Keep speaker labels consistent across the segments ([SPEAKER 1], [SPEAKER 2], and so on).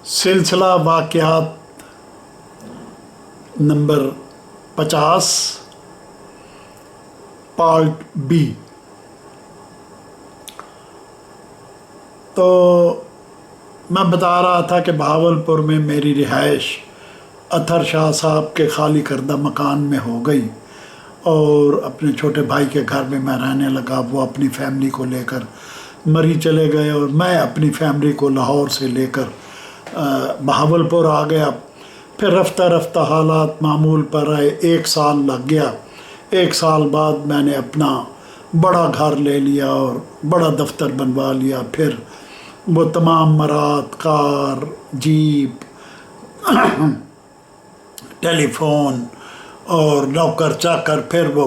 [SPEAKER 1] سلسلہ واقعات number 50 part be. تو میں بتا رہا تھا کہ بہاولپور میں میری رہائش اطہر شاہ صاحب کے خالی کردہ مکان میں ہو گئی اور اپنے چھوٹے بھائی کے گھر میں میں رہنے لگا۔ وہ اپنی فیملی کو لے کر مری چلے گئے اور میں اپنی فیملی کو لاہور سے لے کر بہاولپور آ گیا۔ پھر رفتہ رفتہ حالات معمول پر آئے، 1 سال لگ گیا۔ 1 سال بعد میں نے اپنا بڑا گھر لے لیا اور بڑا دفتر بنوا لیا۔ پھر وہ تمام مرات، کار، جیپ، ٹیلی فون اور نوکر چاکر، پھر وہ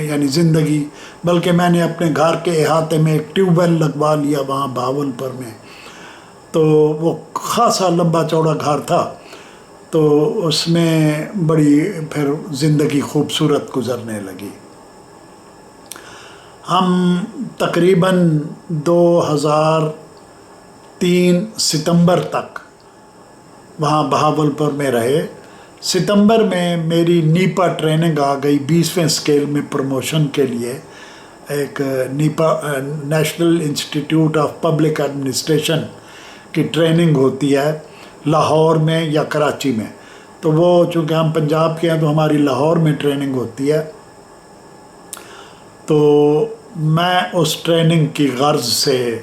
[SPEAKER 1] یعنی زندگی، بلکہ میں نے اپنے گھر کے احاطے میں ایک ٹیوب ویل لگوا لیا وہاں بہاولپور میں۔ تو وہ خاصا لمبا چوڑا گھر تھا، تو اس میں بڑی پھر زندگی خوبصورت گزرنے لگی۔ ہم تقریباً 2003 ستمبر تک وہاں بہاولپور میں رہے۔ ستمبر میں میری نیپا ٹریننگ آ گئی 20ویں اسکیل میں پروموشن کے لیے۔ ایک NIPA national institute of public administration کی ٹریننگ ہوتی ہے لاہور میں یا کراچی میں۔ تو وہ چونکہ ہم پنجاب کے ہیں تو ہماری لاہور میں ٹریننگ ہوتی ہے۔ تو میں اس ٹریننگ کی غرض سے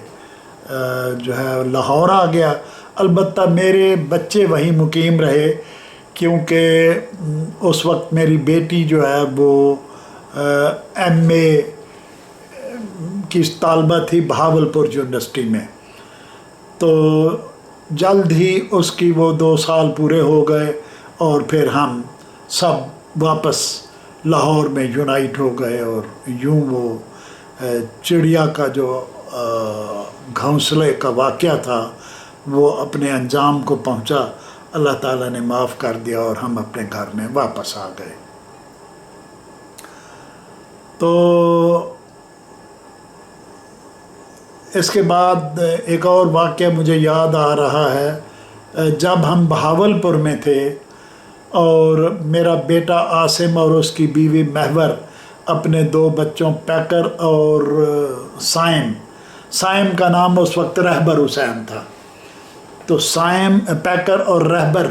[SPEAKER 1] جو ہے لاہور آ گیا۔ البتہ میرے بچے وہیں مقیم رہے، کیونکہ اس وقت میری بیٹی جو ہے وہ MA کی طالبہ تھی بہاولپور یونیورسٹی میں۔ تو جلد ہی اس کی وہ 2 سال پورے ہو گئے اور پھر ہم سب واپس لاہور میں یونائٹ ہو گئے، اور یوں وہ چڑیا کا جو گھونسلے کا واقعہ تھا وہ اپنے انجام کو پہنچا۔ اللہ تعالیٰ نے معاف کر دیا اور ہم اپنے گھر میں واپس آ گئے۔ تو اس کے بعد ایک اور واقعہ مجھے یاد آ رہا ہے۔ جب ہم بہاولپور میں تھے اور میرا بیٹا عاصم اور اس کی بیوی محور اپنے 2 بچوں پیکر اور سائم کا نام اس وقت رہبر حسین تھا، تو سائم، پیکر اور رہبر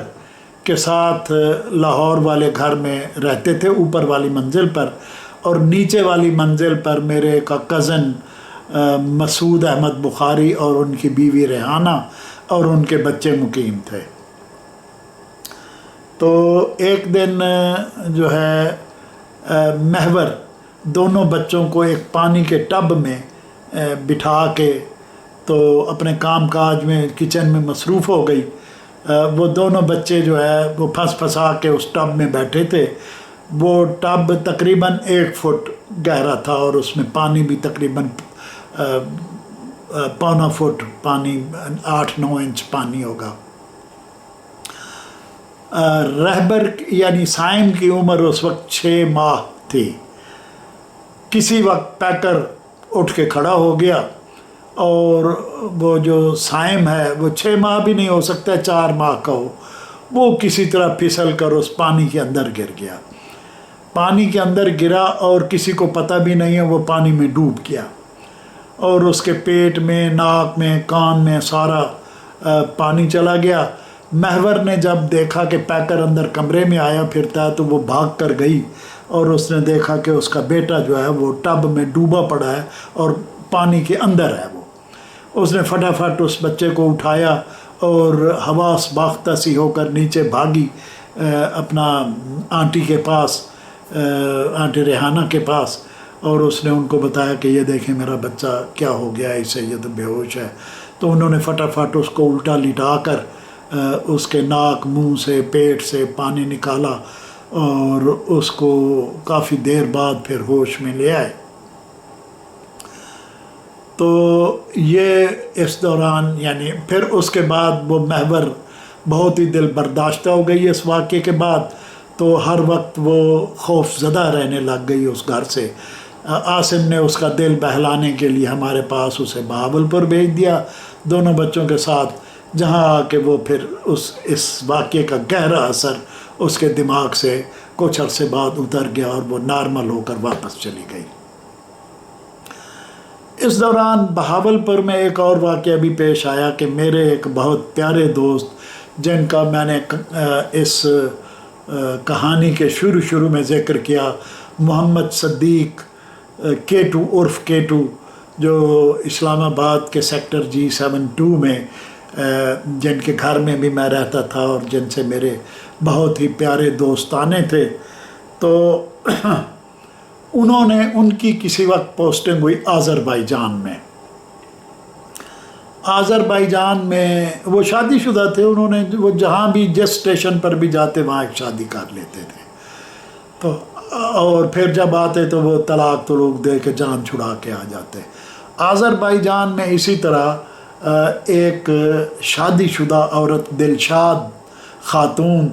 [SPEAKER 1] کے ساتھ لاہور والے گھر میں رہتے تھے، اوپر والی منزل پر، اور نیچے والی منزل پر میرے کا کزن مسعود احمد بخاری اور ان کی بیوی ریحانہ اور ان کے بچے مقیم تھے۔ تو ایک دن جو ہے محور دونوں بچوں کو ایک پانی کے ٹب میں بٹھا کے تو اپنے کام کاج میں کچن میں مصروف ہو گئی۔ وہ دونوں بچے جو ہے وہ پھنسا کے اس ٹب میں بیٹھے تھے۔ وہ ٹب تقریباً 1 فٹ گہرا تھا اور اس میں پانی بھی تقریباً 1.25 فٹ پانی، 8-9 انچ پانی ہوگا۔ رہبر یعنی سائم کی عمر اس وقت 6 ماہ تھی۔ کسی وقت پیکر اٹھ کے کھڑا ہو گیا اور وہ جو سائم ہے وہ 6 ماہ بھی نہیں ہو سکتا، 4 ماہ کا ہو، وہ کسی طرح پھسل کر اس پانی کے اندر گر گیا۔ پانی کے اندر گرا اور کسی کو پتہ بھی نہیں ہے، وہ پانی میں ڈوب گیا اور اس کے پیٹ میں، ناک میں، کان میں سارا پانی چلا گیا۔ محور نے جب دیکھا کہ پیکر اندر کمرے میں آیا پھرتا ہے تو وہ بھاگ کر گئی اور اس نے دیکھا کہ اس کا بیٹا جو ہے وہ ٹب میں ڈوبا پڑا ہے اور پانی کے اندر ہے۔ وہ اس نے فٹافٹ اس بچے کو اٹھایا اور حواس باختہ سی ہو کر نیچے بھاگی اپنا آنٹی کے پاس، آنٹی ریحانہ کے پاس، اور اس نے ان کو بتایا کہ یہ دیکھیں میرا بچہ کیا ہو گیا ہے، اسے یہ تو بے ہوش ہے۔ تو انہوں نے فٹافٹ اس کو الٹا لٹا کر اس کے ناک، منہ سے، پیٹ سے پانی نکالا اور اس کو کافی دیر بعد پھر ہوش میں لے آئے۔ تو یہ اس دوران یعنی پھر اس کے بعد وہ محور بہت ہی دل برداشتہ ہو گئی اس واقعے کے بعد، تو ہر وقت وہ خوف زدہ رہنے لگ گئی اس گھر سے۔ عاصم نے اس کا دل بہلانے کے لیے ہمارے پاس اسے بہاولپور بھیج دیا دونوں بچوں کے ساتھ جہاں آ کے وہ پھر اس واقعے کا گہرا اثر اس کے دماغ سے کچھ عرصے بعد اتر گیا اور وہ نارمل ہو کر واپس چلی گئی۔ اس دوران بہاولپور میں ایک اور واقعہ بھی پیش آیا کہ میرے ایک بہت پیارے دوست جن کا میں نے اس کہانی کے شروع میں ذکر کیا، محمد صدیق کیٹو عرف کیٹو، جو اسلام آباد کے سیکٹر G72 میں جن کے گھر میں بھی میں رہتا تھا اور جن سے میرے بہت ہی پیارے دوستانے تھے، تو انہوں نے ان کی کسی وقت پوسٹنگ ہوئی آذربائیجان میں۔ آذربائیجان میں وہ شادی شدہ تھے، انہوں نے وہ جہاں بھی جس اسٹیشن پر بھی جاتے وہاں ایک شادی کر لیتے تھے، تو اور پھر جب آتے تو وہ طلاق دے کے جان چھڑا کے آ جاتے۔ آذربائیجان میں اسی طرح ایک شادی شدہ عورت دلشاد خاتون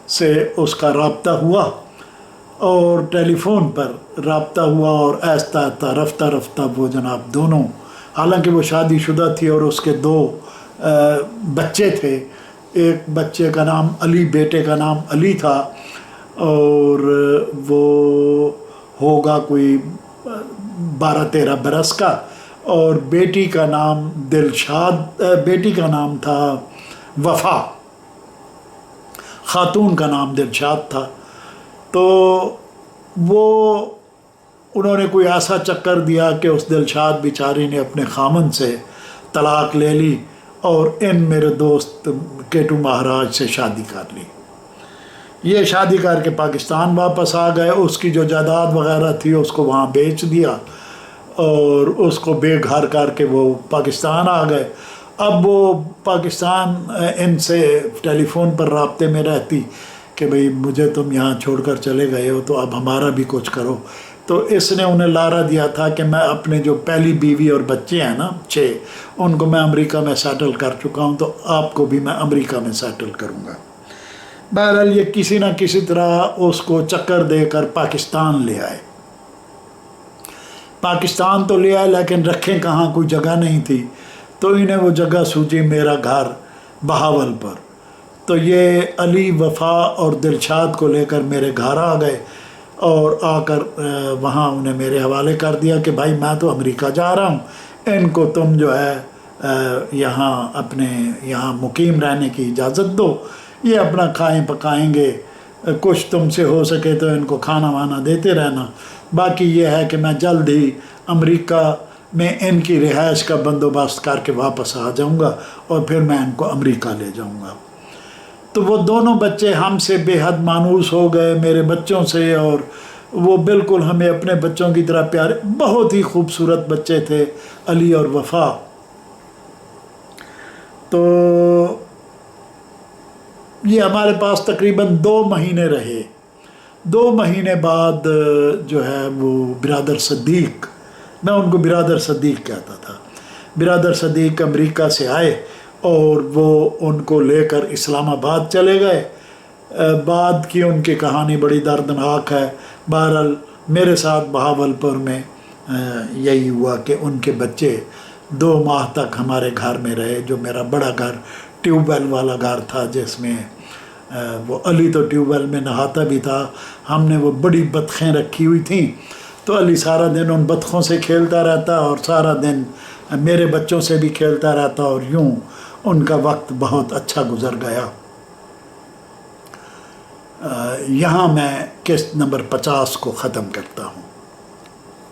[SPEAKER 1] سے اس کا رابطہ ہوا، اور ٹیلی فون پر رابطہ ہوا، اور آہستہ رفتہ وہ جناب دونوں، حالانکہ وہ شادی شدہ تھی اور اس کے 2 بچے تھے، ایک بچے کا نام علی، بیٹے کا نام علی تھا، اور وہ ہوگا کوئی 12-13 برس کا، اور بیٹی کا نام دلشاد، بیٹی کا نام تھا وفا، خاتون کا نام دلشاد تھا۔ تو وہ انہوں نے کوئی ایسا چکر دیا کہ اس دلشاد بیچاری نے اپنے خامن سے طلاق لے لی اور ان میرے دوست کیٹو مہاراج سے شادی کر لی۔ یہ شادی کر کے پاکستان واپس آ گئے، اس کی جو جائیداد وغیرہ تھی اس کو وہاں بیچ دیا اور اس کو بے گھر کر کے وہ پاکستان آ گئے۔ اب وہ پاکستان ان سے ٹیلی فون پر رابطے میں رہتی کہ بھئی مجھے تم یہاں چھوڑ کر چلے گئے ہو تو اب ہمارا بھی کچھ کرو۔ تو اس نے انہیں لارا دیا تھا کہ میں اپنے جو پہلی بیوی اور بچے ہیں نا 6، ان کو میں امریکہ میں سیٹل کر چکا ہوں، تو آپ کو بھی میں امریکہ میں سیٹل کروں گا۔ بہرحال یہ کسی نہ کسی طرح اس کو چکر دے کر پاکستان لے آئے۔ پاکستان تو لے آئے لیکن رکھیں کہاں، کوئی جگہ نہیں تھی، تو انہیں وہ جگہ سوچی میرا گھر بہاولپور۔ تو یہ علی، وفا اور دلشاد کو لے کر میرے گھر آ گئے، اور آ کر وہاں انہیں میرے حوالے کر دیا کہ بھائی میں تو امریکہ جا رہا ہوں، ان کو تم جو ہے یہاں اپنے یہاں مقیم رہنے کی اجازت دو، یہ اپنا کھائیں پکائیں گے، کچھ تم سے ہو سکے تو ان کو کھانا وانا دیتے رہنا، باقی یہ ہے کہ میں جلد ہی امریکہ میں ان کی رہائش کا بندوبست کر کے واپس آ جاؤں گا اور پھر میں ان کو امریکہ لے جاؤں گا۔ تو وہ دونوں بچے ہم سے بے حد مانوس ہو گئے میرے بچوں سے، اور وہ بالکل ہمیں اپنے بچوں کی طرح پیارے، بہت ہی خوبصورت بچے تھے علی اور وفا۔ تو یہ ہمارے پاس تقریباً 2 مہینے رہے۔ 2 مہینے بعد جو ہے وہ برادر صدیق، میں ان کو برادر صدیق کہتا تھا، برادر صدیق امریکہ سے آئے اور وہ ان کو لے کر اسلام آباد چلے گئے۔ بعد کی ان کی کہانی بڑی دردناک ہے۔ بہرحال میرے ساتھ بہاولپور میں یہی ہوا کہ ان کے بچے 2 ماہ تک ہمارے گھر میں رہے، جو میرا بڑا گھر ٹیوب ویل والا گھر تھا، جس میں وہ علی تو ٹیوب ویل میں نہاتا بھی تھا، ہم نے وہ بڑی بطخیں رکھی ہوئی تھیں، تو علی سارا دن ان بطخوں سے کھیلتا رہتا اور سارا دن میرے بچوں سے بھی کھیلتا رہتا، اور یوں ان کا وقت بہت اچھا گزر گیا۔ یہاں میں قسط نمبر 50 کو ختم کرتا ہوں۔